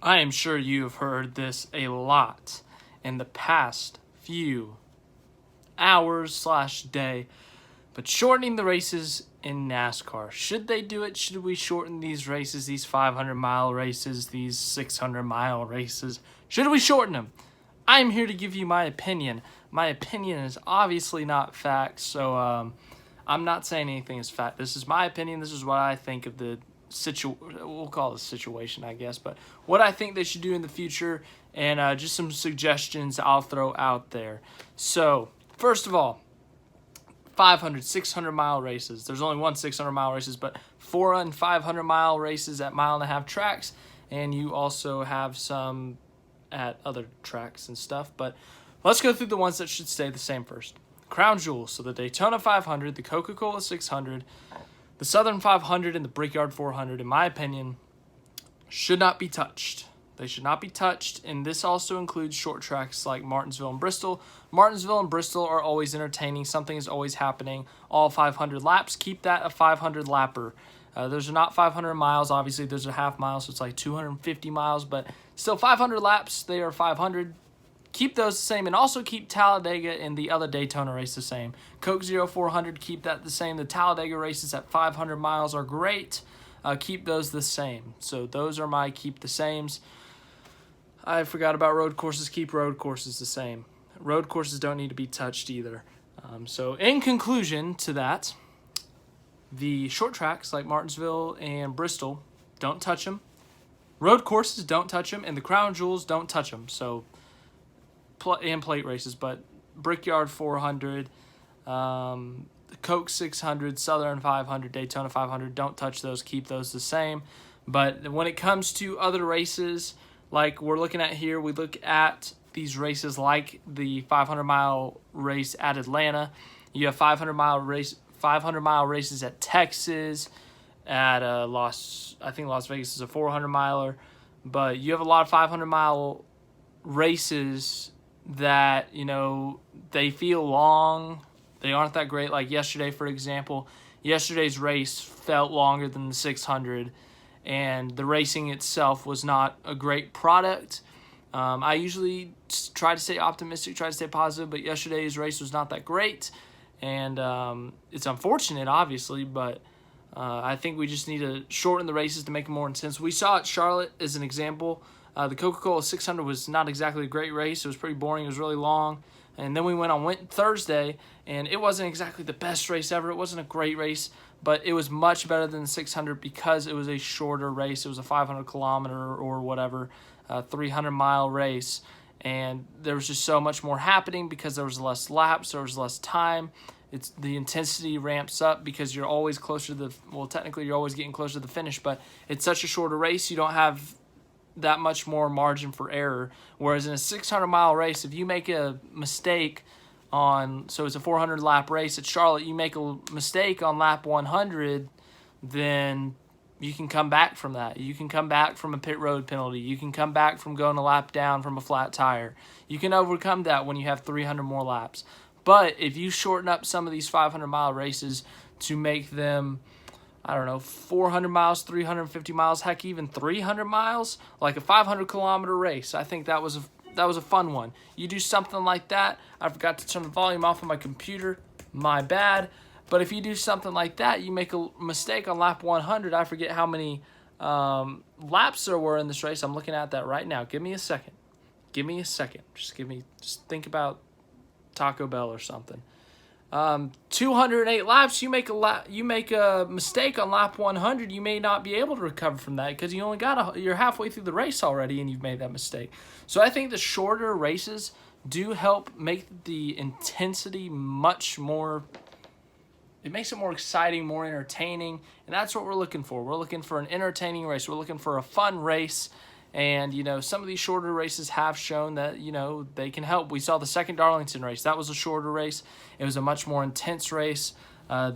I am sure you have heard this a lot in the past few hours/day, but shortening the races in NASCAR. Should they do it? Should we shorten these races, these 500-mile races, these 600-mile races? Should we shorten them? I'm here to give you my opinion. My opinion is obviously not fact, so I'm not saying anything is fact. This is my opinion. This is what I think of the we'll call it a situation, I guess, but what I think they should do in the future, and just some suggestions I'll throw out there. So, first of all, 500, 600-mile races. There's only one 600-mile races, but 400 and 500-mile races at mile-and-a-half tracks, and you also have some at other tracks and stuff. But let's go through the ones that should stay the same first. Crown Jewels, so the Daytona 500, the Coca-Cola 600, the Southern 500, and the Brickyard 400, in my opinion, should not be touched. They should not be touched, and this also includes short tracks like Martinsville and Bristol. Martinsville and Bristol are always entertaining. Something is always happening. All 500 laps. Keep that a 500 lapper. Those are not 500 miles. Obviously, those are half miles, so it's like 250 miles, but still 500 laps. They are 500. Keep those the same, and also keep Talladega and the other Daytona race the same. Coke 0400, keep that the same. The Talladega races at 500 miles are great. Keep those the same. So those are my keep the sames. I forgot about road courses. Keep road courses the same. Road courses don't need to be touched either. So in conclusion to that, the short tracks like Martinsville and Bristol, don't touch them. Road courses, don't touch them. And the Crown Jewels, don't touch them. So and plate races, but Brickyard 400, Coke 600, Southern 500, Daytona 500, don't touch those. Keep those the same. But when it comes to other races, like we're looking at here, we look at these races like the 500-mile race at Atlanta. You have 500-mile races at Texas, at Las Vegas is a 400-miler, but you have a lot of 500-mile races that, they feel long. They aren't that great. Like yesterday, for example, yesterday's race felt longer than the 600, and the racing itself was not a great product. I usually try to stay optimistic, try to stay positive, but yesterday's race was not that great, and it's unfortunate, obviously, but I think we just need to shorten the races to make them more intense. We saw at Charlotte as an example. The Coca-Cola 600 was not exactly a great race. It was pretty boring. It was really long. And then we went on Thursday, and it wasn't exactly the best race ever. It wasn't a great race, but it was much better than the 600 because it was a shorter race. It was a 500-kilometer or whatever, 300-mile race. And there was just so much more happening because there was less laps. There was less time. The intensity ramps up because you're always closer to technically you're always getting closer to the finish, but it's such a shorter race, you don't have that much more margin for error. Whereas in a 600-mile race, if you make a mistake so it's a 400-lap race at Charlotte, you make a mistake on lap 100, then you can come back from that. You can come back from a pit road penalty. You can come back from going a lap down from a flat tire. You can overcome that when you have 300 more laps. But if you shorten up some of these 500-mile races to make them, 400 miles, 350 miles, heck, even 300 miles, like a 500-kilometer race, I think that was a fun one. You do something like that. I forgot to turn the volume off on my computer. My bad. But if you do something like that, you make a mistake on lap 100. I forget how many laps there were in this race. I'm looking at that right now. Give me a second. Just think about Taco Bell or something. 208 laps. You make a mistake on lap 100. You may not be able to recover from that because you only you're halfway through the race already and you've made that mistake. So I think the shorter races do help make the intensity much more. It makes it more exciting, more entertaining, and that's what we're looking for. We're looking for an entertaining race. We're looking for a fun race. And, some of these shorter races have shown that, they can help. We saw the second Darlington race. That was a shorter race. It was a much more intense race. The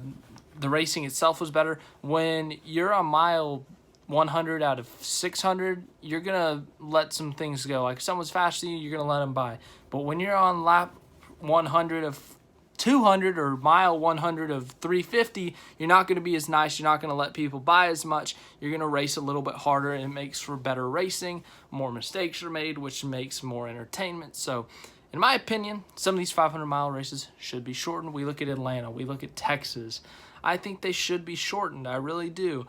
racing itself was better. When you're on mile 100 out of 600, you're going to let some things go. Like if someone's faster than you, you're going to let them by. But when you're on lap 100 of 200 or mile 100 of 350, you're not going to be as nice. You're not going to let people buy as much. You're going to race a little bit harder, and it makes for better racing. More mistakes are made, which makes more entertainment. So in my opinion, some of these 500-mile races should be shortened. We look at Atlanta. We look at Texas. I think they should be shortened. I really do.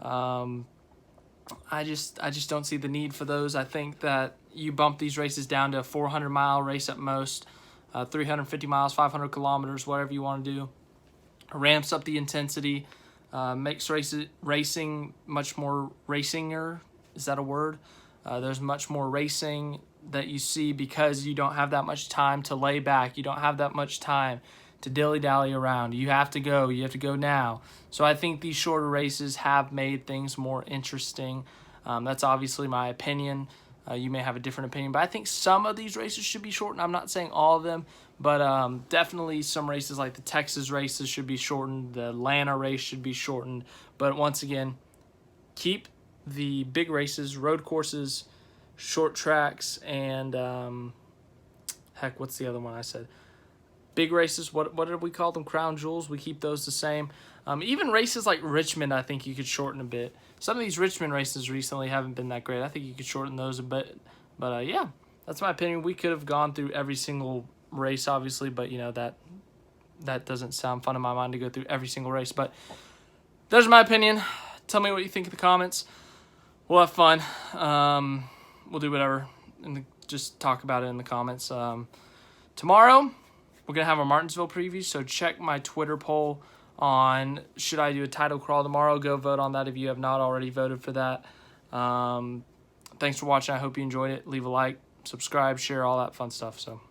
I just don't see the need for those. I think that you bump these races down to a 400-mile race at most, 350 miles, 500 kilometers, whatever you want to do. Ramps up the intensity, makes racing much more racinger. Is that a word? There's much more racing that you see because you don't have that much time to lay back. You don't have that much time to dilly-dally around. You have to go. You have to go now. So I think these shorter races have made things more interesting. That's obviously my opinion. You may have a different opinion, but I think some of these races should be shortened. I'm not saying all of them, but definitely some races like the Texas races should be shortened. The Atlanta race should be shortened. But once again, keep the big races, road courses, short tracks, and heck, what's the other one I said? Big races, what did we call them? Crown jewels. We keep those the same. Even races like Richmond, I think you could shorten a bit. Some of these Richmond races recently haven't been that great. I think you could shorten those a bit. But yeah, that's my opinion. We could have gone through every single race, obviously, but you know that doesn't sound fun in my mind to go through every single race. But there's my opinion. Tell me what you think in the comments. We'll have fun. We'll do whatever, and just talk about it in the comments. Tomorrow, we're going to have our Martinsville preview, so check my Twitter poll on should I do a title crawl tomorrow. Go vote on that if you have not already voted for that. Thanks for watching. I hope you enjoyed it. Leave a like, subscribe, share, all that fun stuff. So.